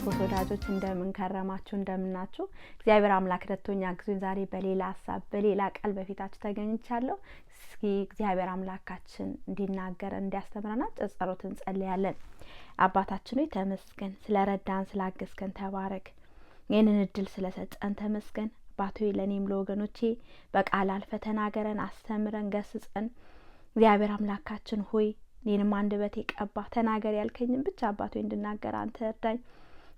የክርስቶስ ወዳጆች እንደምን ከረማችሁ እንደምናችሁ እግዚአብሔር አምላክ ረድቶኝ አግዞኝ ዛሬ በሌላ ሐሳብ በሌላ ቃል በፊታችሁ ተገኝቻለሁ። እስኪ እግዚአብሔር አምላካችን እንዲናገረን እንዲያስተምረን ጸሎት እንጸልያለን። አባታችን ሆይ ተመስገን፣ ስለረዳን ስላገዝከን ተባረክ። ይህንን እድል ስለሰጠን ተመስገን። አባት ሆይ ለኔም ለወገኖቼ በቃል አልፈ ተናገረን፣ አስተምረን፣ ገስጸን። እግዚአብሔር አምላካችን ሆይ እኔንም አንደበቴ ቀባ፣ ተናገር ያልከኝን ብቻ አባት ሆይ እንድናገር አንተ እርዳኝ።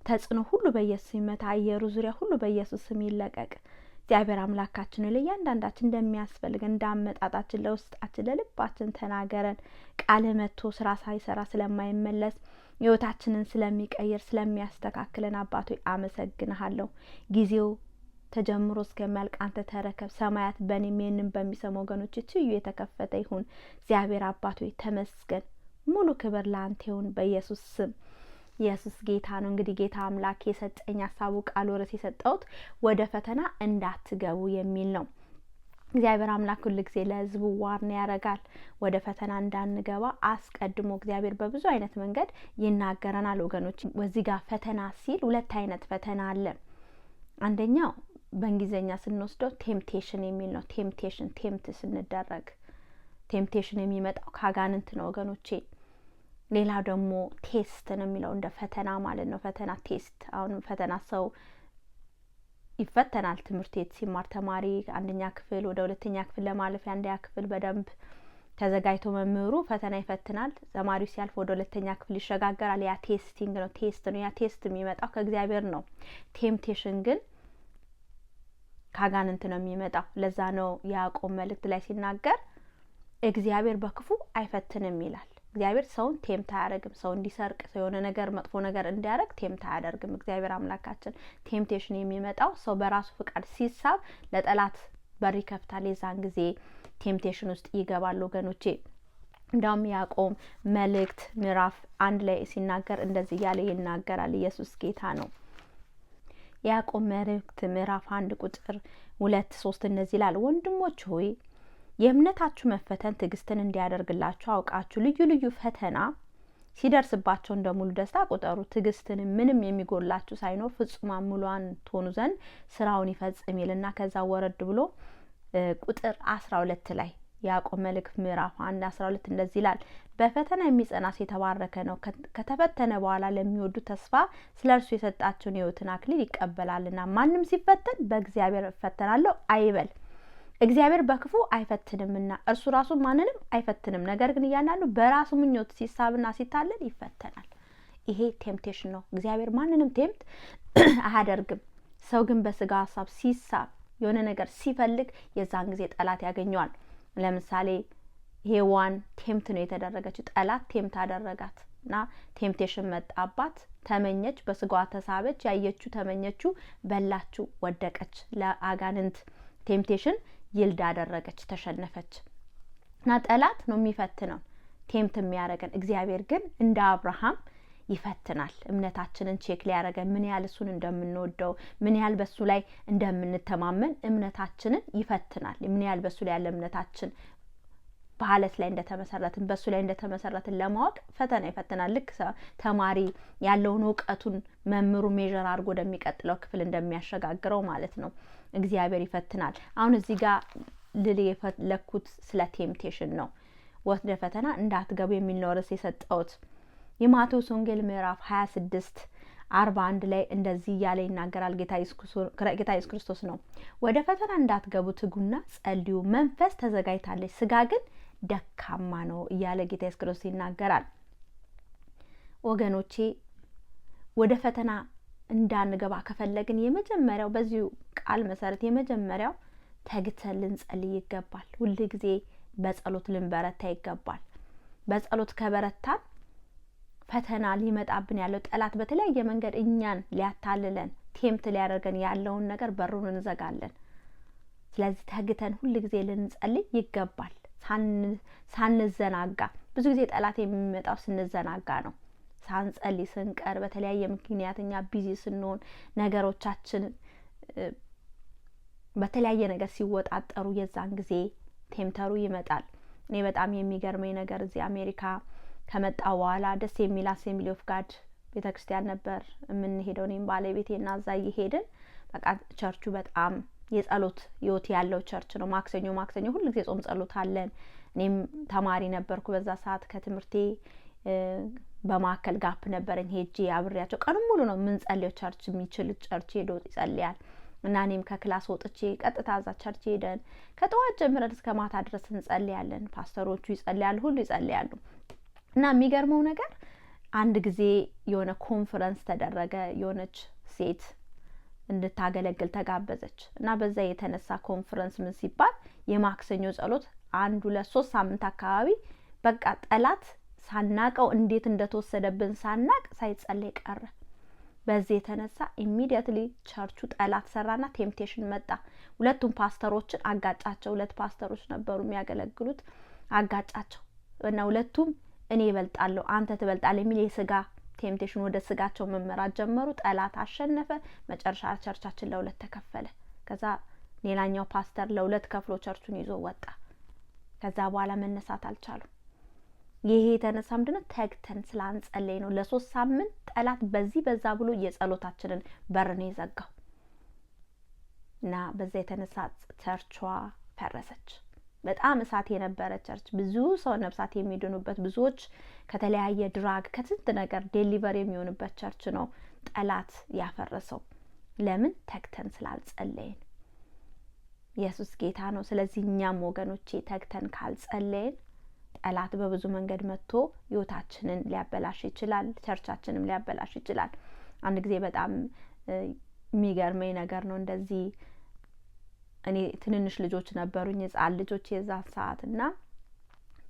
ተጽዕኖ ሁሉ በኢየሱስ ይመታ፣ አየሩ ዙሪያ ሁሉ በኢየሱስ ስም ይለቀቅ። እግዚአብሔር አምላካችን ለእያንዳንዳችን እንደሚያስፈልገን እንዳመጣጣችን ለውስጣችን ለልባችን ተናገረን። ቃል መጥቶ ስራ ሳይሰራ ስለማይመለስ ህይወታችንን ስለሚቀይር ስለሚያስተካክለን አባት ሆይ አመሰግንሃለሁ። ጊዜው ተጀምሮ እስከሚያልቅ አንተ ተረከብ። ሰማያት በእኔም ይህንን በሚሰሙ ወገኖች ትዩ የተከፈተ ይሁን። እግዚአብሔር አባት ሆይ ተመስገን። ሙሉ ክብር ለአንተ ይሁን በኢየሱስ ስም። ኢየሱስ ጌታ ነው። እንግዲህ ጌታ አምላክ የሰጠኝ ሐሳቡ ቃል ወረስ የሰጠውት ወደ ፈተና እንዳትገቡ የሚል ነው። እግዚአብሔር አምላክ ሁሉ ጊዜ ለህዝቡ ዋርና ያረጋል። ወደ ፈተና እንዳንገባ አስቀድሞ እግዚአብሔር በብዙ አይነት መንገድ ይናገረናል ወገኖች። ወዚህ ጋር ፈተና ሲል ሁለት አይነት ፈተና አለ። አንደኛው በእንግሊዘኛ ስንወስደው ቴምፕቴሽን የሚል ነው። ቴምፕቴሽን ቴምፕት ስንደረግ ቴምፕቴሽን የሚመጣው ከአጋንንት ነው ወገኖቼ። ሌላው ደግሞ ቴስት ነው የሚለው እንደ ፈተና ማለት ነው። ፈተና ቴስት። አሁን ፈተና ሰው ይፈተናል። ትምህርት ቤት ሲማር ተማሪ አንደኛ ክፍል ወደ ሁለተኛ ክፍል ለማለፍ አንደኛ ክፍል በደንብ ተዘጋጅቶ መምህሩ ፈተና ይፈትናል። ተማሪው ሲያልፍ ወደ ሁለተኛ ክፍል ይሸጋገራል። ያ ቴስቲንግ ነው፣ ቴስት ነው። ያ ቴስት የሚመጣው ከእግዚአብሔር ነው። ቴምፕቴሽን ግን ካጋንንት ነው የሚመጣው። ለዛ ነው ያዕቆብ መልእክት ላይ ሲናገር እግዚአብሔር በክፉ አይፈትንም ይላል። እግዚአብሔር ሰውን ቴምፕት አያደርግም። ሰው እንዲሰርቅ፣ ሰው የሆነ ነገር መጥፎ ነገር እንዲያደርግ ቴምፕት አያደርግም እግዚአብሔር አምላካችን። ቴምፕቴሽን የሚመጣው ሰው በራሱ ፍቃድ ሲሳብ ለጠላት በር ይከፍታል። የዛን ጊዜ ቴምፕቴሽን ውስጥ ይገባል ወገኖቼ። እንዳውም ያዕቆብ መልእክት ምዕራፍ 1 ላይ ሲናገር እንደዚህ እያለ ይናገራል። ኢየሱስ ጌታ ነው። ያዕቆብ መልእክት ምዕራፍ 1 ቁጥር 2-3 እንደዚህ ይላል። ወንድሞች ሆይ የእምነታችሁ መፈተን ትዕግስትን እንዲያደርግላችሁ አውቃችሁ ልዩ ልዩ ፈተና ሲደርስባቸው እንደ ሙሉ ደስታ ቁጠሩ። ትዕግስትን ምንም የሚጎላችሁ ሳይኖር ፍጹማን ሙሉዋን ትሆኑ ዘንድ ስራውን ይፈጽም ይልና ከዛ ወረድ ብሎ ቁጥር 12 ላይ ያዕቆብ መልእክት ምዕራፍ 1:12 እንደዚህ ይላል። በፈተና የሚጸና የተባረከ ነው፣ ከተፈተነ በኋላ ለሚወዱ ተስፋ ስለርሱ የሰጣቸውን የሕይወትን አክሊል ይቀበላልና። ማንም ሲፈተን በእግዚአብሔር እፈተናለሁ አይበል፣ እግዚአብሔር በክፉ አይፈትንምና እርሱ ራሱ ማንንም አይፈትንም። ነገር ግን እያንዳንዱ በራሱ ምኞት ሲሳብና ሲታለል ይፈተናል። ይሄ ቴምፕቴሽን ነው። እግዚአብሔር ማንንም ቴምፕት አያደርግም። ሰው ግን በስጋ ሀሳብ ሲሳብ የሆነ ነገር ሲፈልግ የዛን ጊዜ ጠላት ያገኘዋል። ለምሳሌ ሔዋን ቴምፕት ነው የተደረገችው። ጠላት ቴምፕት አደረጋት እና ቴምፕቴሽን መጣባት። ተመኘች፣ በስጋዋ ተሳበች፣ ያየችው ተመኘችው፣ በላችው፣ ወደቀች። ለአጋንንት ቴምፕቴሽን ይልድ አደረገች፣ ተሸነፈች። እና ጠላት ነው የሚፈትነው ቴምፕት የሚያደርገን። እግዚአብሔር ግን እንደ አብርሃም ይፈትናል። እምነታችንን ቼክ ሊያደርገን ምን ያህል እሱን እንደምንወደው ምን ያህል በሱ ላይ እንደምንተማመን እምነታችንን ይፈትናል። ምን ያህል በሱ ላይ ያለ እምነታችን በአለት ላይ እንደተመሰረትን በሱ ላይ እንደተመሰረትን ለማወቅ ፈተና ይፈትናል። ልክ ተማሪ ያለውን እውቀቱን መምሩ ሜዥር አድርጎ ወደሚቀጥለው ክፍል እንደሚያሸጋግረው ማለት ነው። እግዚአብሔር ይፈትናል። አሁን እዚህ ጋር ልል የፈለኩት ስለ ቴምፕቴሽን ነው። ወደ ፈተና እንዳትገቡ የሚል ነው ርዕስ የሰጠሁት። የማቴዎስ ወንጌል ምዕራፍ 26:41 ላይ እንደዚህ እያለ ይናገራል። ጌታ ኢየሱስ ክርስቶስ ነው። ወደ ፈተና እንዳትገቡ ትጉና ጸልዩ፣ መንፈስ ተዘጋጅታለች፣ ስጋ ግን ደካማ ነው እያለ ጌታ ኢየሱስ ክርስቶስ ይናገራል። ወገኖቼ ወደ ፈተና እንዳንገባ ከፈለግን የመጀመሪያው በዚሁ ቃል መሰረት የመጀመሪያው ተግተን ልንጸልይ ይገባል። ሁሉ ጊዜ በጸሎት ልንበረታ ይገባል። በጸሎት ከበረታን ፈተና ሊመጣብን ያለው ጠላት በተለያየ መንገድ እኛን ሊያታልለን ቴምፕት ሊያደርገን ያለውን ነገር በሩን እንዘጋለን። ስለዚህ ተግተን ሁሉ ጊዜ ልንጸልይ ይገባል ሳንዘናጋ። ብዙ ጊዜ ጠላት የሚመጣው ስንዘናጋ ነው። ሳንጸልይ ስንቀር በተለያየ ምክንያት እኛ ቢዚ ስንሆን ነገሮቻችን በተለያየ ነገር ሲወጣጠሩ የዛን ጊዜ ቴምፕተሩ ይመጣል። እኔ በጣም የሚገርመኝ ነገር እዚህ አሜሪካ ከመጣ በኋላ ደስ የሚል አሴምብሊ ኦፍ ጋድ ቤተክርስቲያን ነበር የምንሄደው እኔም ባለቤቴና እዛ እየሄድን በቃ ቸርቹ በጣም የጸሎት ህይወት ያለው ቸርች ነው። ማክሰኞ ሁሉ ጊዜ ጾም ጸሎት አለን። እኔም ተማሪ ነበርኩ በዛ ሰዓት ከትምህርቴ በማከል ጋፕ ነበረኝ። ሄጄ አብሬያቸው ቀኑን ሙሉ ነው የምንጸልየው። ቸርች የሚችል ቸርች ሄዶ ይጸልያል እና እኔም ከክላስ ወጥቼ ቀጥታ እዛ ቸርች ሄደን ከጠዋት ጀምረን እስከ ማታ ድረስ እንጸልያለን። ፓስተሮቹ ይጸልያሉ፣ ሁሉ ይጸልያሉ። እና የሚገርመው ነገር አንድ ጊዜ የሆነ ኮንፈረንስ ተደረገ። የሆነች ሴት እንድታገለግል ተጋበዘች እና በዛ የተነሳ ኮንፈረንስ ምን ሲባል የማክሰኞ ጸሎት 1 2 3 ሳምንት አካባቢ በቃ ጠላት ሳናቀው እንዴት እንደተወሰደብን ሳናቅ ሳይጸልይ ቀረ። በዚህ የተነሳ ኢሚዲየትሊ ቸርቹ ጠላት ሰራና ቴምፕቴሽን መጣ። ሁለቱም ፓስተሮችን አጋጫቸው። 2 ፓስተሮች ነበሩ የሚያገለግሉት። አጋጫቸው እና ሁለቱም እኔ እበልጣለሁ አንተ ትበልጣለህ የሚል የስጋ ቴምፕቴሽን ወደ ስጋቸው መመራት ጀመሩ። ጠላት አሸነፈ። መጨረሻ ቸርቻችን ለ2 ተከፈለ። ከዛ ሌላኛው ፓስተር ለ2 ከፍሎ ቸርቹን ይዞ ወጣ። ከዛ በኋላ መነሳት አልቻሉም። ይሄ የተነሳ ምንድነው ተግተን ስላንጸለይ ነው። ለ3 ሳምንት ጠላት በዚህ በዛ ብሎ የጸሎታችንን በር ነው የዘጋው እና በዛ የተነሳ ቸርቿ ፈረሰች። በጣም እሳት የነበረ ቸርች፣ ብዙ ሰው ነፍሳት የሚድኑበት፣ ብዙዎች ከተለያየ ድራግ ከስንት ነገር ዴሊቨር የሚሆንበት ቸርች ነው ጠላት ያፈረሰው። ለምን? ተግተን ስላልጸለይን። ኢየሱስ ጌታ ነው። ስለዚህ እኛም ወገኖቼ ተግተን ካልጸለይን ጠላት በብዙ መንገድ መጥቶ ህይወታችንን ሊያበላሽ ይችላል፣ ቸርቻችንም ሊያበላሽ ይችላል። አንድ ጊዜ በጣም የሚገርመኝ ነገር ነው። እንደዚህ እኔ ትንንሽ ልጆች ነበሩኝ፣ ህጻን ልጆች የዛ ሰዓት እና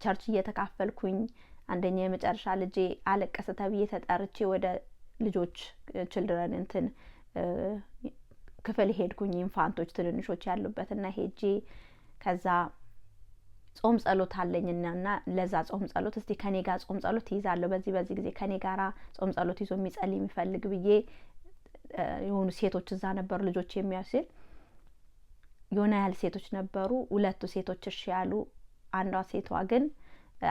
ቸርች እየተካፈልኩኝ አንደኛ የመጨረሻ ልጄ አለቀሰ ተብዬ ተጠርቼ ወደ ልጆች ችልድረን እንትን ክፍል ሄድኩኝ። ኢንፋንቶች ትንንሾች ያሉበትና ሄጄ ከዛ ጾም ጸሎት አለኝና ለዛ ጾም ጸሎት እስቲ ከኔ ጋር ጾም ጸሎት ይዛለሁ በዚህ ጊዜ ከኔ ጋራ ጾም ጸሎት ይዞ የሚጸልይ የሚፈልግ ብዬ የሆኑ ሴቶች እዛ ነበሩ ልጆች የሚያስል የሆነ ያህል ሴቶች ነበሩ። 2 ሴቶች እሺ ያሉ፣ አንዷ ሴቷ ግን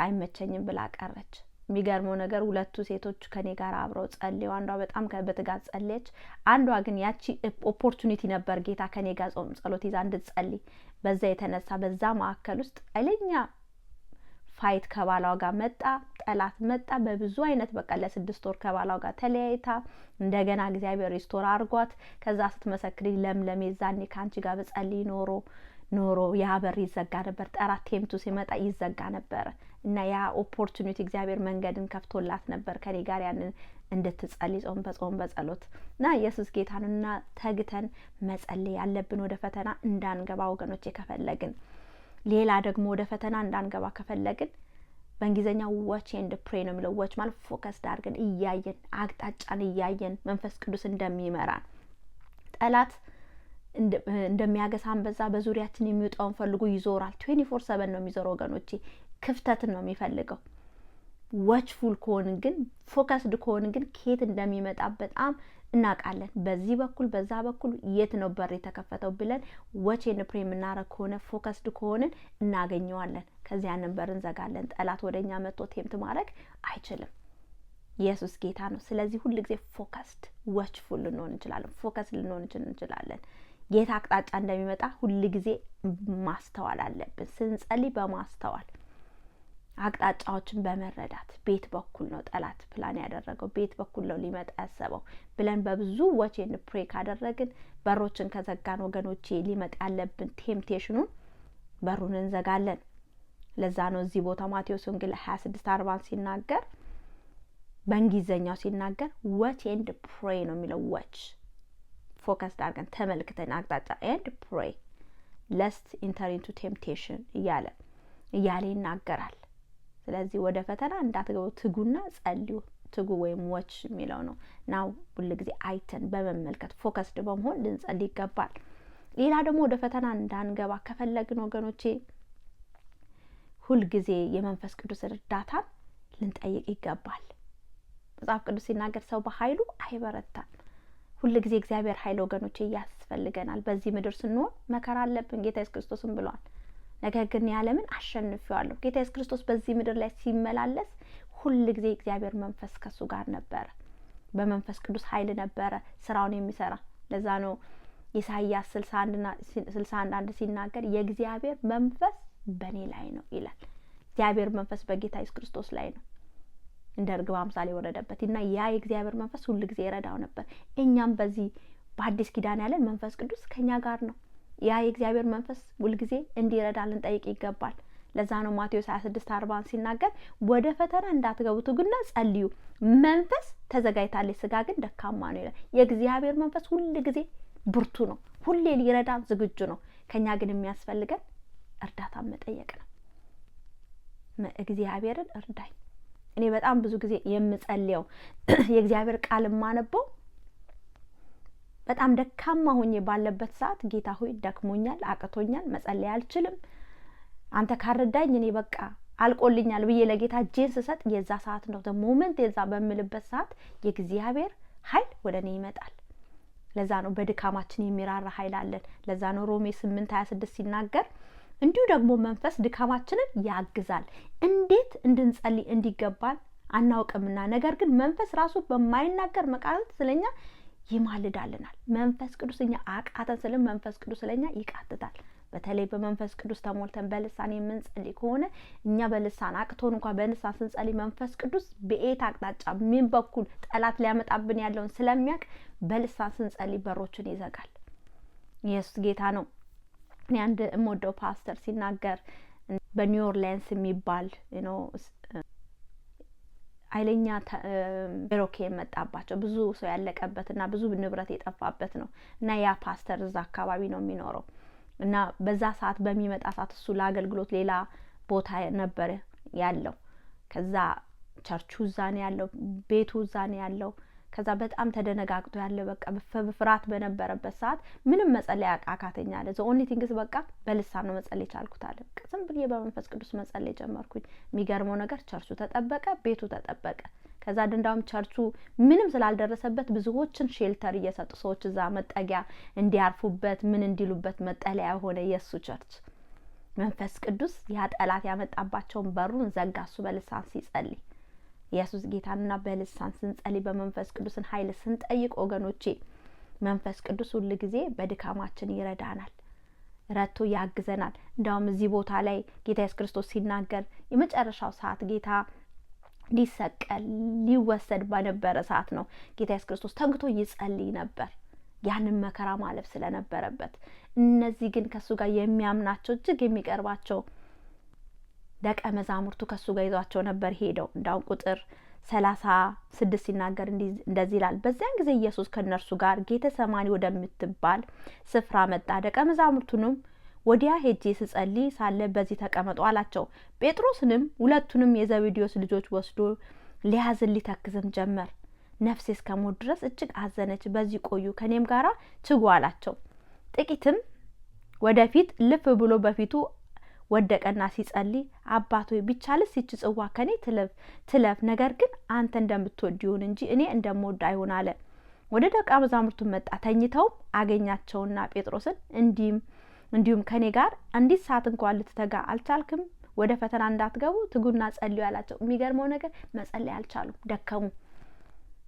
አይመቸኝም ብላ ቀረች። የሚገርመው ነገር 2 ሴቶች ከኔ ጋር አብረው ጸልዩ፣ አንዷ በጣም በትጋት ጸለየች። አንዷ ግን ያቺ ኦፖርቹኒቲ ነበር ጌታ ከኔ ጋር ጾም ጸሎት ይዛ እንድትጸልይ። በዛ የተነሳ በዛ ማዕከል ውስጥ ኃይለኛ ፋይት ከባሏ ጋር መጣ፣ ጠላት መጣ በብዙ አይነት። በቃ ለ6 ወር ከባሏ ጋር ተለያይታ እንደገና እግዚአብሔር ሪስቶር አርጓት ከዛ ስትመሰክሪ ለምለም የዛኔ ካንቺ ጋር በጸልይ ኖሮ ያ በር ይዘጋ ነበር። ጠራት ቴምቱ ሲመጣ ይዘጋ ነበር እና ያ ኦፖርቹኒቲ እግዚአብሔር መንገድን ከፍቶላት ነበር ከኔ ጋር ያንን እንድትጸልይ ጾም በጸሎት እና ኢየሱስ ጌታ ነውና ተግተን መጸለይ ያለብን ወደ ፈተና እንዳንገባ ወገኖቼ ከፈለግን። ሌላ ደግሞ ወደ ፈተና እንዳንገባ ከፈለግን በእንግሊዘኛው watch and pray ነው የሚለው። watch ማለት ፎከስ አድርገን እያየን አቅጣጫን እያየን መንፈስ ቅዱስ እንደሚመራን ጠላት እንደሚያገሳን በዛ በዙሪያችን የሚወጣውን ፈልጎ ይዞራል። 24/7 ነው የሚዞረው ወገኖቼ። ክፍተትን ነው የሚፈልገው። watchful ከሆንን ግን ፎከስድ ከሆንን ግን ከየት እንደሚመጣ በጣም እናውቃለን። በዚህ በኩል በዛ በኩል የት ነው በር የተከፈተው ብለን watch and pray የምናረግ ከሆነ ፎከስድ ከሆንን እናገኘዋለን። ከዚያ ያንን በር እንዘጋለን። ጠላት ወደኛ መጥቶ ቴምት ማድረግ አይችልም። ኢየሱስ ጌታ ነው። ስለዚህ ሁሉ ጊዜ ፎከስድ watchful ልንሆን እንችላለን። ፎከስ ልንሆን እንችላለን። ጌታ አቅጣጫ እንደሚመጣ ሁሉ ጊዜ ማስተዋል አለብን። ስንጸልይ በማስተዋል አቅጣጫዎችን በመረዳት ቤት በኩል ነው ጠላት ፕላን ያደረገው፣ ቤት በኩል ነው ሊመጣ ያሰበው ብለን በብዙ watch and pray ካደረግን በሮችን ከዘጋን ወገኖቼ ሊመጣ ያለብን ቴምፕቴሽኑን በሩን እንዘጋለን። ለዛ ነው እዚህ ቦታ ማቴዎስ ወንጌል 26:40 ሲናገር በእንግሊዘኛው ሲናገር watch and pray ነው የሚለው። watch ፎከስ አድርገን ተመልክተን አቅጣጫ and pray lest enter into temptation እያለ ይናገራል። ስለዚህ ወደ ፈተና እንዳትገቡ ትጉና ጸልዩ። ትጉ ወይም watch የሚለው ነው። ናው ሁሉ ጊዜ አይተን በመመልከት ፎከስድ በመሆን ልንጸልይ ይገባል። ሌላ ደግሞ ወደ ፈተና እንዳንገባ ከፈለግን ወገኖቼ ሁሉ ጊዜ የመንፈስ ቅዱስ እርዳታን ልንጠይቅ ይገባል። መጽሐፍ ቅዱስ ሲናገር ሰው በኃይሉ አይበረታም። ሁሉ ጊዜ እግዚአብሔር ኃይል ወገኖቼ ያስፈልገናል። በዚህ ምድር ስንሆን መከራ አለብን ጌታ ኢየሱስ ክርስቶስም ብሏል። ነገር ግን ያለምን አሸንፈዋለሁ። ጌታ ኢየሱስ ክርስቶስ በዚህ ምድር ላይ ሲመላለስ ሁሉ ጊዜ እግዚአብሔር መንፈስ ከሱ ጋር ነበር። በመንፈስ ቅዱስ ኃይል ነበረ ስራውን የሚሰራ። ለዛ ነው ኢሳይያስ 61:1 ሲናገር የእግዚአብሔር መንፈስ በእኔ ላይ ነው ይላል። እግዚአብሔር መንፈስ በጌታ ኢየሱስ ክርስቶስ ላይ ነው እንደ ርግብ አምሳል የወረደበት እና ያ የእግዚአብሔር መንፈስ ሁሉ ጊዜ ይረዳው ነበር። እኛም በዚህ በአዲስ ኪዳን ያለን መንፈስ ቅዱስ ከኛ ጋር ነው። ያ የእግዚአብሔር መንፈስ ሁሉ ጊዜ እንዲረዳልን ጠይቅ ይገባል። ለዛ ነው ማቴዎስ 26:40 ሲናገር ወደ ፈተና እንዳትገቡ ትጉና ጸልዩ፣ መንፈስ ተዘጋጅታለች፣ ስጋ ግን ደካማ ነው ይላል። የእግዚአብሔር መንፈስ ሁሉ ጊዜ ብርቱ ነው፣ ሁሌ ሊረዳን ዝግጁ ነው። ከኛ ግን የሚያስፈልገን እርዳታ መጠየቅ ነው። እግዚአብሔርን እርዳኝ። እኔ በጣም ብዙ ጊዜ የምጸልየው የእግዚአብሔር ቃል ማነበው በጣም ደካማ ሆኜ ባለበት ሰዓት ጌታ ሆይ ደክሞኛል፣ አቅቶኛል፣ መጸለይ አልችልም፣ አንተ ካረዳኝ እኔ በቃ አልቆልኛል ብዬ ለጌታ እጄን ስሰጥ የዛ ሰዓት ነው ሞመንት የዛ በምልበት ሰዓት የእግዚአብሔር ኃይል ወደ እኔ ይመጣል። ለዛ ነው በድካማችን የሚራራ ኃይል አለን። ለዛ ነው ሮሜ 8:26 ሲናገር እንዲሁ ደግሞ መንፈስ ድካማችንን ያግዛል፣ እንዴት እንድንጸልይ እንዲገባን አናውቅምና፣ ነገር ግን መንፈስ ራሱ በማይናገር መቃተት ስለኛ ይማልዳልናል። መንፈስ ቅዱስ እኛ አቃተን ስለ መንፈስ ቅዱስ ስለኛ ይቃትታል። በተለይ በመንፈስ ቅዱስ ተሞልተን በልሳን የምንጸልይ ከሆነ እኛ በልሳን አቅቶን እንኳን በልሳን ስንጸልይ መንፈስ ቅዱስ በኤት አቅጣጫ ምን በኩል ጠላት ሊያመጣብን ያለውን ስለሚያውቅ በልሳን ስንጸልይ በሮችን ይዘጋል። ኢየሱስ ጌታ ነው። እኔ አንድ እምወደው ፓስተር ሲናገር በኒው ኦርሊንስ የሚባል ኃይለኛ ሄሪኬን መጣባቸው፣ ብዙ ሰው ያለቀበትና ብዙ ንብረት የጠፋበት ነው እና ያ ፓስተር እዛ አካባቢ ነው የሚኖረው እና በዛ ሰዓት በሚመጣ ሰዓት እሱ ለአገልግሎት ሌላ ቦታ ነበር ያለው። ከዛ ቸርቹ እዛ ነው ያለው፣ ቤቱ እዛ ነው ያለው። ከዛ በጣም ተደነጋግጦ ያለ በቃ በፍርሃት በነበረበት ሰዓት ምንም መጸለይ አቃተኛ አለ። ዘ ኦንሊ ቲንግስ በቃ በልሳን ነው መጸለይ ቻልኩት አለ። ዝም ብዬ በመንፈስ ቅዱስ መጸለይ ጀመርኩኝ። የሚገርመው ነገር ቸርቹ ተጠበቀ፣ ቤቱ ተጠበቀ። ከዛ እንዳውም ቸርቹ ምንም ስላልደረሰበት ብዙዎችን ሼልተር እየሰጡ ሰዎች እዛ መጠጊያ እንዲያርፉበት ምን እንዲሉበት መጠለያ ሆነ የሱ ቸርች። መንፈስ ቅዱስ ያ ጠላት ያመጣባቸውን በሩን ዘጋ እሱ በልሳን ሲጸልይ። ኢየሱስ ጌታና በልሳን ስንጸልይ በመንፈስ ቅዱስን ኃይል ስንጠይቅ ወገኖቼ መንፈስ ቅዱስ ሁሉ ጊዜ በድካማችን ይረዳናል፣ ረድቶ ያግዘናል። እንዳውም እዚህ ቦታ ላይ ጌታ ኢየሱስ ክርስቶስ ሲናገር የመጨረሻው ሰዓት ጌታ ሊሰቀል ሊወሰድ በነበረ ሰዓት ነው ጌታ ኢየሱስ ክርስቶስ ተግቶ ይጸልይ ነበር፣ ያንን መከራ ማለፍ ስለነበረበት። እነዚህ ግን ከሱ ጋር የሚያምናቸው እጅግ የሚቀርባቸው ደቀ መዛሙርቱ ከሱ ጋር ይዟቸው ነበር ሄደው። እንዳው ቁጥር 36 ሲናገር እንደዚህ ይላል። በዚያን ጊዜ ኢየሱስ ከነርሱ ጋር ጌተሰማኒ ወደምትባል ስፍራ መጣ። ደቀ መዛሙርቱንም ወዲያ ሄጄ ስጸልይ ሳለ በዚህ ተቀመጡ አላቸው። ጴጥሮስንም ሁለቱንም የዘብዴዎስ ልጆች ወስዶ ሊያዝን ሊተክዝም ጀመር። ነፍሴ እስከሞት ድረስ እጅግ አዘነች፣ በዚህ ቆዩ፣ ከኔም ጋራ ትጉ አላቸው። ጥቂትም ወደፊት ልፍ ብሎ በፊቱ ወደቀና ሲጸልይ አባት ሆይ ቢቻልስ ይህች ጽዋ ከኔ ትለፍ፣ ነገር ግን አንተ እንደምትወድ ይሁን እንጂ እኔ እንደምወድ አይሁን አለ። ወደ ደቀ መዛሙርቱ መጣ፣ ተኝተው አገኛቸውና ጴጥሮስን እንዲሁም ከኔ ጋር አንዲት ሰዓት እንኳን ልትተጋ አልቻልክም? ወደ ፈተና እንዳትገቡ ትጉና ጸልዩ አላቸው። የሚገርመው ነገር መጸለይ አልቻሉም፣ ደከሙ።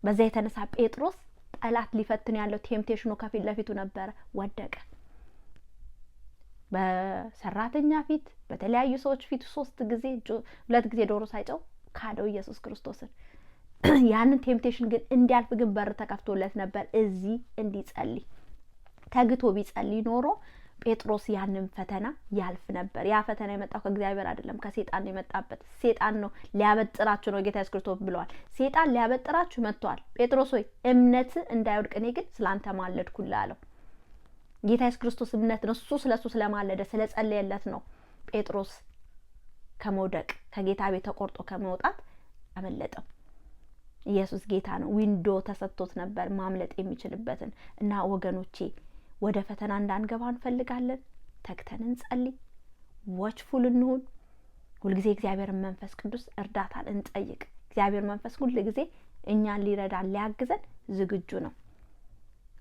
በዛ የተነሳ ጴጥሮስ ጠላት ሊፈትን ያለው ቴምፕቴሽኑ ከፊት ለፊቱ ነበረ፣ ወደቀ። በሰራተኛ ፊት በተለያዩ ሰዎች ፊት 2 ጊዜ ዶሮ ሳይጨው ካደው ኢየሱስ ክርስቶስን። ያንን ቴምፕቴሽን ግን እንዲያልፍ ግን በር ተከፍቶለት ነበር እዚህ እንዲጸልይ። ተግቶ ቢጸልይ ኖሮ ጴጥሮስ ያንን ፈተና ያልፍ ነበር። ያ ፈተና የመጣው ከእግዚአብሔር አይደለም ከሰይጣን ነው የመጣበት። ሰይጣን ነው ሊያበጥራችሁ ነው ጌታ ኢየሱስ ክርስቶስ ብለዋል። ሰይጣን ሊያበጥራችሁ መጥቷል። ጴጥሮስ ሆይ እምነት እንዳይወድቅ እኔ ግን ስላንተ ማለድኩልህ አለው። ጌታ ኢየሱስ ክርስቶስ እምነት ነው። እሱ ስለሱ ስለማለደ ስለጸለየለት ነው ጴጥሮስ ከመውደቅ ከጌታ ቤት ተቆርጦ ከመውጣት አመለጠው። ኢየሱስ ጌታ ነው። ዊንዶ ተሰጥቶት ነበር ማምለጥ የሚችልበትን። እና ወገኖቼ ወደ ፈተና እንዳንገባ እንፈልጋለን። ተግተን እንጸልይ፣ ዋችፉል እንሁን። ሁልጊዜ እግዚአብሔር መንፈስ ቅዱስ እርዳታን እንጠይቅ። እግዚአብሔር መንፈስ ሁልጊዜ እኛን ሊረዳን ሊያግዘን ዝግጁ ነው።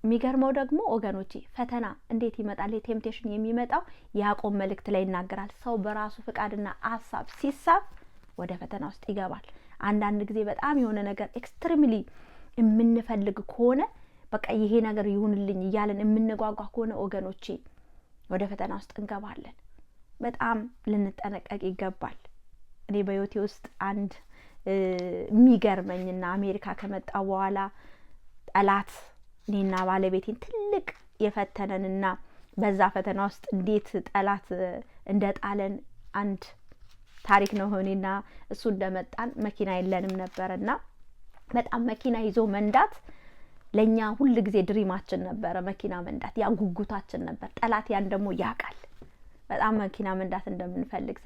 የሚገርመው ደግሞ ወገኖቼ ፈተና እንዴት ይመጣል? ቴምፕቴሽን የሚመጣው ያዕቆብ መልእክት ላይ ይናገራል። ሰው በራሱ ፍቃድና ሐሳብ ሲሳብ ወደ ፈተና ውስጥ ይገባል። አንዳንድ ጊዜ በጣም የሆነ ነገር ኤክስትሪምሊ የምንፈልግ ከሆነ በቃ ይሄ ነገር ይሁንልኝ እያለን የምንጓጓ ከሆነ ወገኖቼ ወደ ፈተና ውስጥ እንገባለን። በጣም ልንጠነቀቅ ይገባል። እኔ በህይወቴ ውስጥ አንድ የሚገርመኝና አሜሪካ ከመጣ በኋላ ጠላት እኔና ባለቤቴን ትልቅ የፈተነንና በዛ ፈተና ውስጥ እንዴት ጠላት እንደጣለን አንድ ታሪክ ነው። እኔና እሱ እንደመጣን መኪና የለንም ነበርና በጣም መኪና ይዞ መንዳት ለኛ ሁሉ ጊዜ ድሪማችን ነበር። መኪና መንዳት ያ ጉጉታችን ነበር። ጠላት ያን ደግሞ ያቃል። በጣም መኪና መንዳት እንደምንፈልግ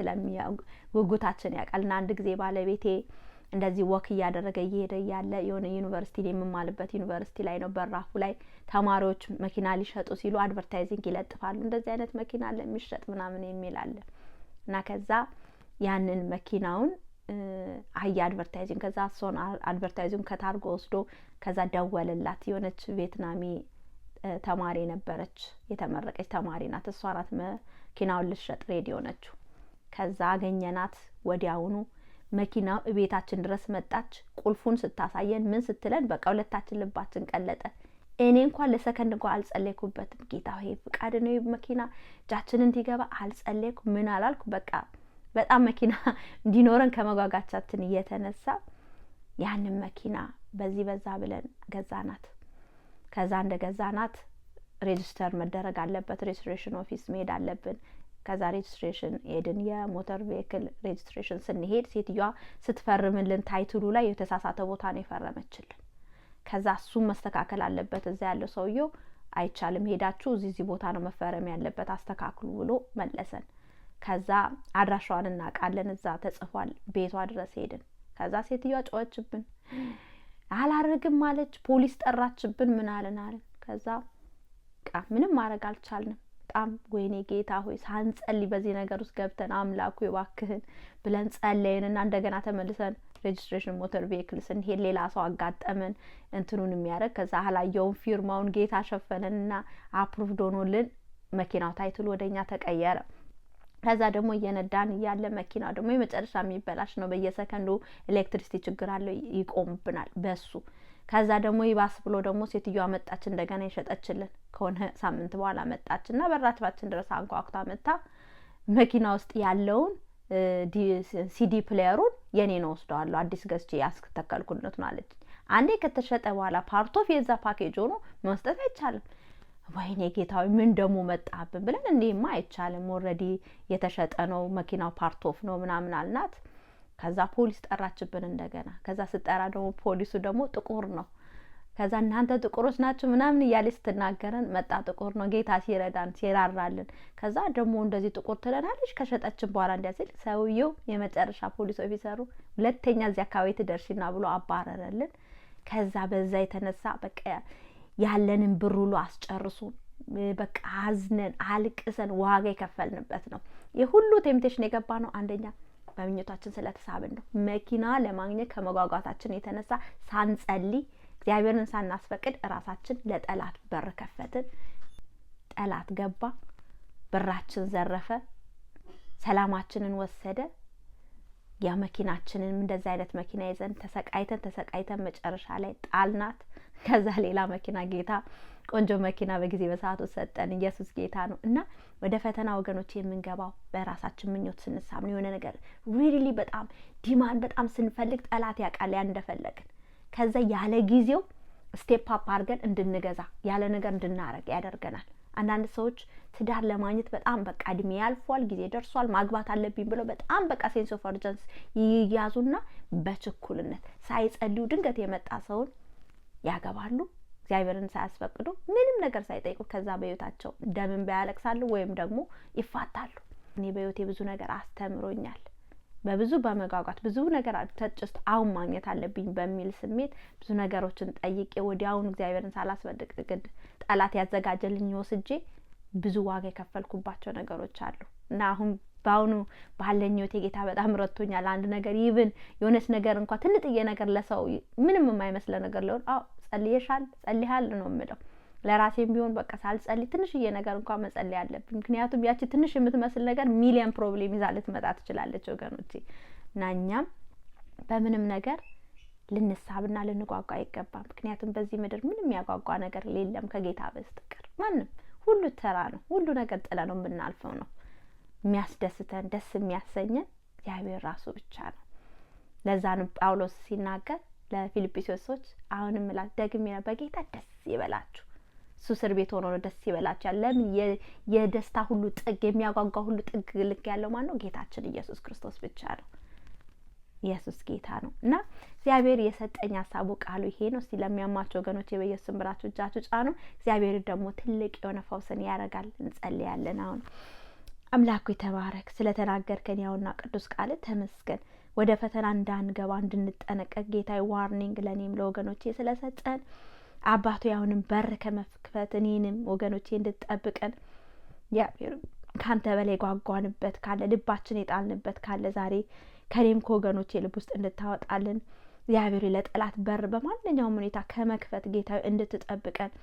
ጉጉታችን ያቃልና አንድ ጊዜ ባለቤቴ እንደዚህ ወክ እያደረገ እየሄደ ያለ የሆነ ዩኒቨርሲቲ የምማልበት ዩኒቨርሲቲ ላይ ነው። በራፉ ላይ ተማሪዎች መኪና ሊሸጡ ሲሉ አድቨርታይዚንግ ይለጥፋሉ። እንደዚህ አይነት መኪና አለ የሚሸጥ ምናምን የሚል አለ እና ከዛ ያንን መኪናውን አያ አድቨርታይዚንግ ከዛ ሶን አድቨርታይዚንግ ከታርጎ ወስዶ ከዛ ደወለላት። የሆነች ቪየትናሚ ተማሪ ነበረች፣ የተመረቀች ተማሪ ናት። እሷ ናት መኪናውን ልትሸጥ ሬዲ ሆነችው። ከዛ አገኘናት። ወዲያውኑ መኪናው ቤታችን ድረስ መጣች። ቁልፉን ስታሳየን ምን ስትለን በቃ ሁለታችን ልባችን ቀለጠ። እኔ እንኳን ለሰከንድ እንኳን አልጸለይኩበትም። ጌታ ሆይ ፍቃድ ነው መኪና እጃችንን እንዲገባ አልጸለይኩ ምን አላልኩ። በቃ በጣም መኪና እንዲኖረን ከመጓጓታችን እየተነሳ ያንን መኪና በዚህ በዛ ብለን ገዛናት። ከዛ እንደገዛናት ሬጅስተር መደረግ አለበት፣ ሬጅስትሬሽን ኦፊስ መሄድ አለብን። ከዛ ሬጅስትሬሽን ሄድን። የሞተር ቬሂክል ሬጅስትሬሽን ስንሄድ ሴትዮዋ ስትፈርምልን ታይትሉ ላይ የተሳሳተ ቦታ ነው የፈረመችልን። ከዛ እሱ መስተካከል አለበት፣ እዛ ያለው ሰውየው አይቻልም፣ ሄዳችሁ እዚህ ቦታ ነው መፈረም ያለበት አስተካክሉ ብሎ መለሰን። ከዛ አድራሻዋን እናውቃለን፣ እዛ ተጽፏል። ቤቷ ድረስ ሄድን። ከዛ ሴትዮዋ ጮኸችብን፣ አላረግም ማለች፣ ፖሊስ ጠራችብን፣ ምን አለን። ከዛ ምንም ማድረግ አልቻልንም። በጣም ወይኔ ጌታ ሆይ ሳንጸልይ በዚህ ነገር ውስጥ ገብተን አምላኩ ይባክህን ብለን ጸለይንና እንደገና ተመልሰን ሬጅስትሬሽን ሞተር ቬሂክል ስንሄድ ሌላ ሰው አጋጠመን እንትኑን የሚያደርግ። ከዛ አላየውን ፊርማውን ጌታ ሸፈነንና አፕሩቭድ ሆኖልን መኪናው ታይትሉ ወደኛ ተቀየረ። ከዛ ደግሞ እየነዳን እያለ መኪናው ደግሞ የመጨረሻ የሚበላሽ ነው። በየሰከንዱ ኤሌክትሪሲቲ ችግር አለው፣ ይቆምብናል በሱ። ከዛ ደግሞ ይባስ ብሎ ደግሞ ሴትዮዋ መጣች፣ እንደገና የሸጠችልን ከሆነ ሳምንት በኋላ መጣችና በራችባችን ድረስ አንኳኩታ መጣ። መኪና ውስጥ ያለውን ሲዲ ፕሌየሩን የኔ ነው ወስደዋለሁ፣ አዲስ ገዝቼ ያስከተከልኩለት ማለት። አንዴ ከተሸጠ በኋላ ፓርት ኦፍ የዛ ፓኬጅ ሆኖ መስጠት አይቻልም። ወይኔ ጌታዊ ምን ደሞ መጣብን ብለን እንዴማ አይቻልም፣ ኦሬዲ የተሸጠ ነው መኪናው ፓርት ኦፍ ነው ምናምን አልናት። ከዛ ፖሊስ ጠራችብን እንደገና። ከዛ ስጠራ ደግሞ ፖሊሱ ደግሞ ጥቁር ነው። ከዛ እናንተ ጥቁሮች ናችሁ ምናምን እያለች ስትናገረን መጣ። ጥቁር ነው ጌታ ሲረዳን ሲራራልን። ከዛ ደግሞ እንደዚህ ጥቁር ትለናለች ከሸጠችን በኋላ እንዲያሲል ሰውየው የመጨረሻ ፖሊስ ኦፊሰሩ ሁለተኛ እዚህ አካባቢ ትደርሺና ብሎ አባረረልን። ከዛ በዛ የተነሳ በቃ ያለንን ብር ሁሉ አስጨርሱን። በቃ አዝነን አልቅሰን ዋጋ የከፈልንበት ነው። የሁሉ ቴምፕቴሽን የገባ ነው። አንደኛ በምኞታችን ስለተሳብን ነው። መኪና ለማግኘት ከመጓጓታችን የተነሳ ሳንጸልይ እግዚአብሔርን ሳናስፈቅድ ራሳችን ለጠላት በር ከፈትን። ጠላት ገባ፣ ብራችን ዘረፈ፣ ሰላማችንን ወሰደ። ያ መኪናችንን እንደዛ አይነት መኪና ይዘን ተሰቃይተን መጨረሻ ላይ ጣልናት። ከዛ ሌላ መኪና ጌታ ቆንጆ መኪና በጊዜ በሰዓቱ ሰጠን። ኢየሱስ ጌታ ነው። እና ወደ ፈተና ወገኖች የምንገባው በራሳችን ምኞት ስንሳብ ነው። የሆነ ነገር ሪሊ በጣም ዲማንድ በጣም ስንፈልግ ጠላት ያውቃል ያን እንደፈለግን። ከዛ ያለ ጊዜው ስቴፕ አፕ አድርገን እንድንገዛ ያለ ነገር እንድናረግ ያደርገናል። አንዳንድ ሰዎች ትዳር ለማግኘት በጣም በቃ እድሜ ያልፏል፣ ጊዜ ደርሷል፣ ማግባት አለብኝ ብለው በጣም በቃ ሴንስ ኦፍ አርጀንስ ይያዙና በችኩልነት ሳይጸልዩ ድንገት የመጣ ሰውን ያገባሉ። እግዚአብሔርን ሳያስፈቅዱ ምንም ነገር ሳይጠይቁ ከዛ በህይወታቸው ደምን ባያለቅሳሉ ወይም ደግሞ ይፋታሉ። እኔ በህይወቴ ብዙ ነገር አስተምሮኛል። በብዙ በመጓጓት ብዙ ነገር ተጭስት አሁን ማግኘት አለብኝ በሚል ስሜት ብዙ ነገሮችን ጠይቄ ወዲያውኑ እግዚአብሔርን ሳላስፈቅድ ግድ ጠላት ያዘጋጀልኝ ወስጄ ብዙ ዋጋ የከፈልኩባቸው ነገሮች አሉ እና አሁን ባውኑ ባለኝ ህይወቴ ጌታ በጣም ረድቶኛል። አንድ ነገር ይብን የሆነች ነገር እንኳን ትንጥዬ ነገር ለሰው ምንም የማይመስለ ነገር ለውን ጸልይሃል ነው የምለው። ለራሴም ቢሆን በቃ ሳልጸልይ ትንሽዬ ነገር እንኳን መጸለይ አለብኝ። ምክንያቱም ያቺ ትንሽ የምትመስል ነገር ሚሊየን ፕሮብሌም ይዛ ልትመጣ ትችላለች ወገኖቼ። እና እኛም በምንም ነገር ልንሳብና ልንጓጓ አይገባም። ምክንያቱም በዚህ ምድር ምንም የሚያጓጓ ነገር የለም ከጌታ በስተቀር። ማንም ሁሉ ተራ ነው። ሁሉ ነገር ጥለ ነው የምናልፈው ነው። የሚያስደስተን ደስ የሚያሰኘን እግዚአብሔር ራሱ ብቻ ነው። ለዛ ነው ጳውሎስ ሲናገር ለፊልጵስዩስ ሰዎች አሁንም ደግሜ በጌታ ደስ ይበላችሁ። እሱ እስር ቤት ሆኖ ነው ደስ ይበላችሁ። ለምን የደስታ ሁሉ ጥግ የሚያጓጓ ሁሉ ጥግ ልክ ያለው ማን ነው? ጌታችን ኢየሱስ ክርስቶስ ብቻ ነው። ኢየሱስ ጌታ ነው እና እግዚአብሔር የሰጠኝ ሐሳቡ ቃሉ ይሄ ነው። እስቲ ለሚያማቸው ወገኖች በኢየሱስ ስም ብራችሁ እጃችሁ ጫኑ። እግዚአብሔር ደግሞ ትልቅ የሆነ ፈውስን ያደርጋል። እንጸልያለን። አሁን አምላኩ ይተባረክ። ስለተናገርከን ያውና ቅዱስ ቃል ተመስገን። ወደ ፈተና እንዳንገባ እንድንጠነቀቅ ጌታዬ ዋርኒንግ ለኔም ለወገኖቼ ስለሰጠን አባቱ ያውንም በር ከመክፈት እኔንም ወገኖቼ እንድትጠብቀን እግዚአብሔር ካንተ በላይ ጓጓንበት ካለ ልባችን የጣልንበት ካለ ዛሬ ከኔም ከወገኖቼ ልብ ውስጥ እንድታወጣልን እግዚአብሔር ለጠላት በር በማንኛውም ሁኔታ ከመክፈት ጌታዬ እንድትጠብቀን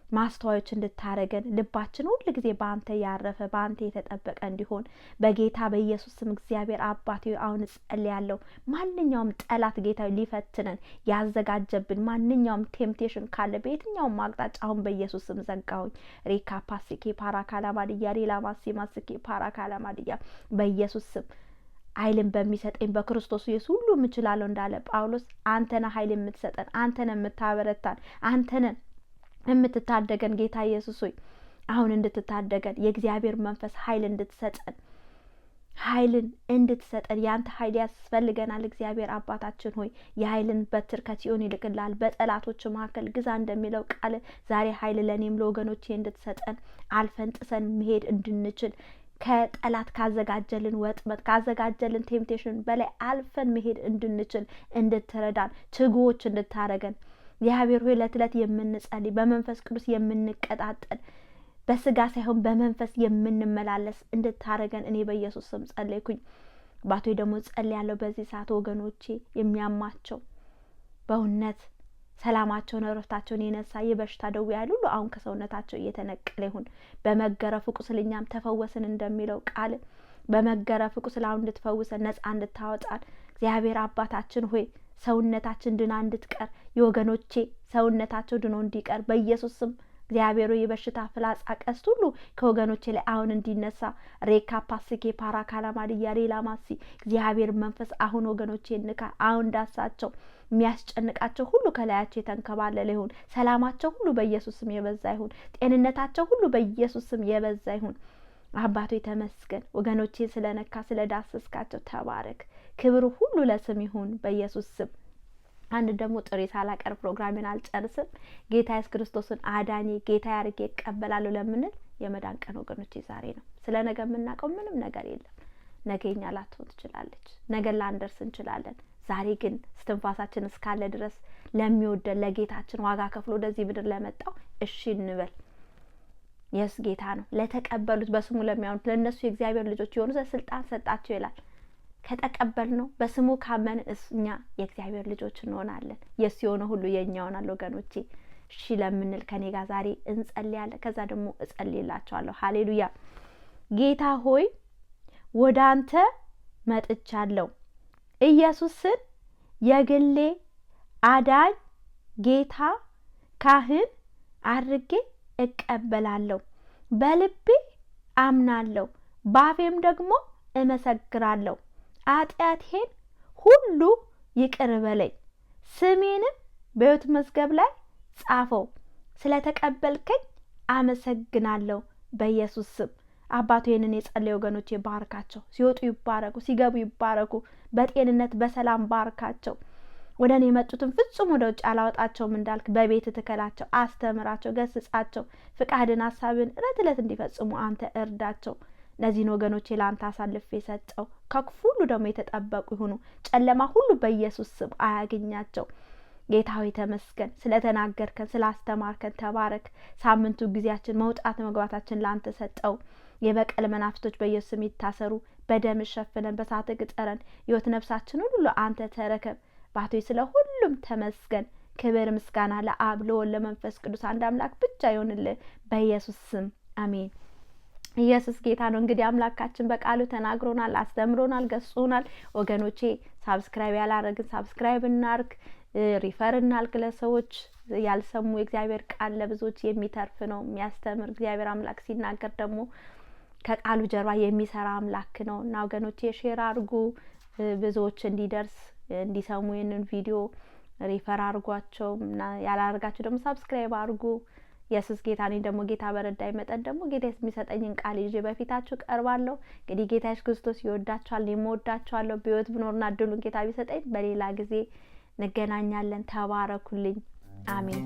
ማስተዋዮች እንድታረገን ልባችን ሁሉ ጊዜ በአንተ ያረፈ በአንተ የተጠበቀ እንዲሆን በጌታ በኢየሱስ ስም እግዚአብሔር አባቴ አሁን ጸልያለሁ። ማንኛውም ጠላት ጌታዬ ሊፈትነን ያዘጋጀብን ማንኛውም ቴምፕቴሽን ካለ በየትኛውም አቅጣጫ አሁን በኢየሱስ ስም ዘጋሁኝ። ሪካ ፓሲኬ ፓራካላማዲያ ሌላ ማሲማስኬ ፓራካላማዲያ በኢየሱስ ስም ኃይልን በሚሰጠኝ በክርስቶስ ኢየሱስ ሁሉ እችላለሁ እንዳለ ጳውሎስ አንተነ ኃይል የምትሰጠን አንተነ የምታበረታን አንተነ የምትታደገን ጌታ ኢየሱስ ሆይ አሁን እንድትታደገን የእግዚአብሔር መንፈስ ኃይል እንድትሰጠን ኃይልን እንድትሰጠን ያንተ ኃይል ያስፈልገናል። እግዚአብሔር አባታችን ሆይ የኃይልን በትር ከጽዮን ይልክልሃል በጠላቶች መካከል ግዛ እንደሚለው ቃል ዛሬ ኃይል ለኔም ለወገኖቼ እንድትሰጠን አልፈን ጥሰን መሄድ እንድንችል ከጠላት ካዘጋጀልን ወጥመድ ካዘጋጀልን ቴምፕቴሽን በላይ አልፈን መሄድ እንድንችል እንድትረዳን ትጉዎች እንድታረገን እግዚአብሔር ሆይ ለትለት የምንጸልይ በመንፈስ ቅዱስ የምንቀጣጠል በስጋ ሳይሆን በመንፈስ የምንመላለስ እንድታረገን እኔ በኢየሱስ ስም ጸልይኩኝ። አባቶ ደግሞ ጸልያለሁ በዚህ ሰዓት ወገኖቼ የሚያማቸው በእውነት ሰላማቸውን እረፍታቸውን የነሳ የበሽታ ደዌ ያሉ ሁሉ አሁን ከሰውነታቸው እየተነቀለ ይሁን። በመገረፉ ቁስል እኛም ተፈወስን እንደሚለው ቃል በመገረፉ ቁስል አሁን እንድትፈውሰን ነጻ እንድታወጣን እግዚአብሔር አባታችን ሆይ ሰውነታችን ድና እንድትቀር የወገኖቼ ሰውነታቸው ድኖ እንዲቀር በኢየሱስ ስም እግዚአብሔር የበሽታ ፍላጻ ቀስት ሁሉ ከወገኖቼ ላይ አሁን እንዲነሳ ሬካ ፓስኬ ፓራካላማዲያ ሌላ ማሲ እግዚአብሔር መንፈስ አሁን ወገኖቼ ንካ አሁን ዳሳቸው የሚያስጨንቃቸው ሁሉ ከላያቸው የተንከባለለ ይሁን። ሰላማቸው ሁሉ በኢየሱስ ስም የበዛ ይሁን። ጤንነታቸው ሁሉ በኢየሱስ ስም የበዛ ይሁን። አባቶ ተመስገን። ወገኖቼ ስለነካ ስለዳሰስካቸው ተባረክ። ክብር ሁሉ ለስም ይሁን በኢየሱስ ስም። አንድ ደግሞ ጥሪ ሳላቀርብ ፕሮግራሜን አልጨርስም። ጌታ ኢየሱስ ክርስቶስን አዳኝ ጌታ ያርጌ ይቀበላሉ ለምንል የመዳን ቀን ወገኖቼ ዛሬ ነው። ስለ ነገ የምናውቀው ምንም ነገር የለም። ነገኛ ላትሆን ትችላለች። ነገ ላንደርስ እንችላለን። ዛሬ ግን እስትንፋሳችን እስካለ ድረስ ለሚወደን ለጌታችን ዋጋ ከፍሎ ወደዚህ ምድር ለመጣው እሺ እንበል። ኢየሱስ ጌታ ነው። ለተቀበሉት በስሙ ለሚያምኑት ለነሱ የእግዚአብሔር ልጆች የሆኑ ስልጣን ሰጣቸው ይላል። ከተቀበል ነው በስሙ ካመን እኛ የእግዚአብሔር ልጆች እንሆናለን። የሱ የሆነ ሁሉ የኛ ይሆናል ወገኖቼ። እሺ ለምንል ከኔ ጋር ዛሬ እንጸልያለን። ከዛ ደግሞ እጸልይላችኋለሁ። ሃሌሉያ። ጌታ ሆይ ወደ አንተ መጥቻለሁ። ኢየሱስን የግሌ አዳኝ ጌታ ካህን አድርጌ እቀበላለሁ። በልቤ አምናለሁ፣ ባፌም ደግሞ እመሰክራለሁ። ኃጢአቴን ሁሉ ይቅር በለኝ፣ ስሜንም በሕይወት መዝገብ ላይ ጻፈው። ስለተቀበልከኝ አመሰግናለሁ በኢየሱስ ስም። አባቶ ይህንን የጸለዩ ወገኖቼ ባርካቸው። ሲወጡ ይባረኩ፣ ሲገቡ ይባረኩ። በጤንነት በሰላም ባርካቸው። ወደ እኔ የመጡትን ፍጹም ወደ ውጭ አላወጣቸውም እንዳልክ በቤት ትከላቸው፣ አስተምራቸው፣ ገስጻቸው። ፍቃድን ሀሳብን እለት እለት እንዲፈጽሙ አንተ እርዳቸው። እነዚህን ወገኖቼ ለአንተ አሳልፌ ሰጠው። ከክፉ ሁሉ ደግሞ የተጠበቁ ይሁኑ። ጨለማ ሁሉ በኢየሱስ ስም አያገኛቸው። ጌታ ሆይ ተመስገን። ስለተናገርከን ስላስተማርከን ተባረክ። ሳምንቱ ጊዜያችን መውጣት መግባታችን ለአንተ ሰጠው። የበቀል መናፍስቶች በኢየሱስ ስም ይታሰሩ። በደም ሸፍነን በሳት ግጠረን። ሕይወት ነፍሳችን ሁሉ አንተ ተረከብ። ባቶ ስለ ሁሉም ተመስገን። ክብር ምስጋና ለአብ ለወልድ ለመንፈስ ቅዱስ አንድ አምላክ ብቻ ይሁንልህ በኢየሱስ ስም አሜን። ኢየሱስ ጌታ ነው። እንግዲህ አምላካችን በቃሉ ተናግሮናል፣ አስተምሮናል፣ ገስጾናል። ወገኖቼ ሳብስክራይብ ያላረግን ሳብስክራይብ እናርግ። ሪፈር እናልቅ ለሰዎች ያልሰሙ የእግዚአብሔር ቃል ለብዙዎች የሚተርፍ ነው የሚያስተምር እግዚአብሔር አምላክ ሲናገር ደግሞ ከቃሉ ጀርባ የሚሰራ አምላክ ነው እና ወገኖቼ ሼር አድርጉ ብዙዎች እንዲደርስ እንዲሰሙ ይህንን ቪዲዮ ሪፈር አድርጓቸው እና ያላደረጋችሁ ደግሞ ሰብስክራይብ አድርጉ። ኢየሱስ ጌታ ነኝ። ደግሞ ጌታ በረዳይ መጠን ደግሞ ጌታ የሚሰጠኝን ቃል ይዤ በፊታችሁ ቀርባለሁ። እንግዲህ ጌታ ኢየሱስ ክርስቶስ ይወዳችኋል፣ እወዳችኋለሁ። በሕይወት ብኖርና እድሉን ጌታ ቢሰጠኝ በሌላ ጊዜ እንገናኛለን። ተባረኩልኝ። አሜን።